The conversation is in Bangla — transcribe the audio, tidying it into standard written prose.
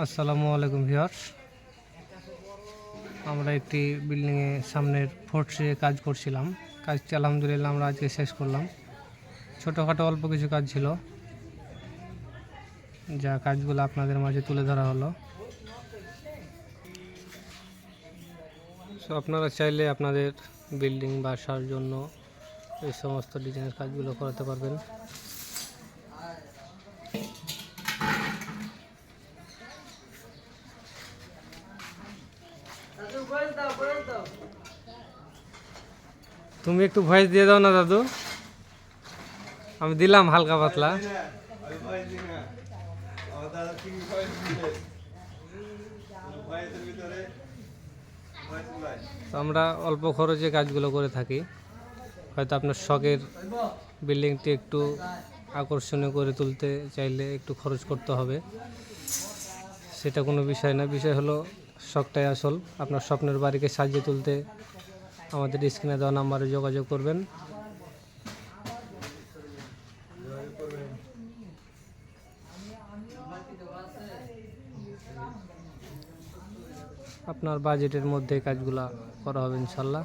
আসসালামু আলাইকুম ভিউয়ার্স, আমরা একটি বিল্ডিংয়ে সামনের ফোর্সে কাজ করছিলাম। কাজটি আলহামদুলিল্লাহ আমরা আজকে শেষ করলাম। ছোটোখাটো অল্প কিছু কাজ ছিল, যা কাজগুলো আপনাদের মাঝে তুলে ধরা হলো। আপনারা চাইলে আপনাদের বিল্ডিং বাসার জন্য এই সমস্ত ডিজাইনের কাজগুলো করাতে পারবেন। তুমি একটু ভয়েস দিয়ে দাও না দাদু, আমি দিলাম হালকা পাতলা। তো আমরা অল্প খরচে কাজগুলো করে থাকি। হয়তো আপনার শখের বিল্ডিংটি একটু আকর্ষণীয় করে তুলতে চাইলে একটু খরচ করতে হবে, সেটা কোনো বিষয় না। বিষয় হলো শখটাই আসল। আপনার স্বপ্নের বাড়িকে সাজিয়ে তুলতে আমাদের স্ক্রিনে দেওয়া নাম্বারে যোগাযোগ করবেন। আপনার বাজেটের মধ্যে কাজগুলা করা হবে ইনশাল্লাহ।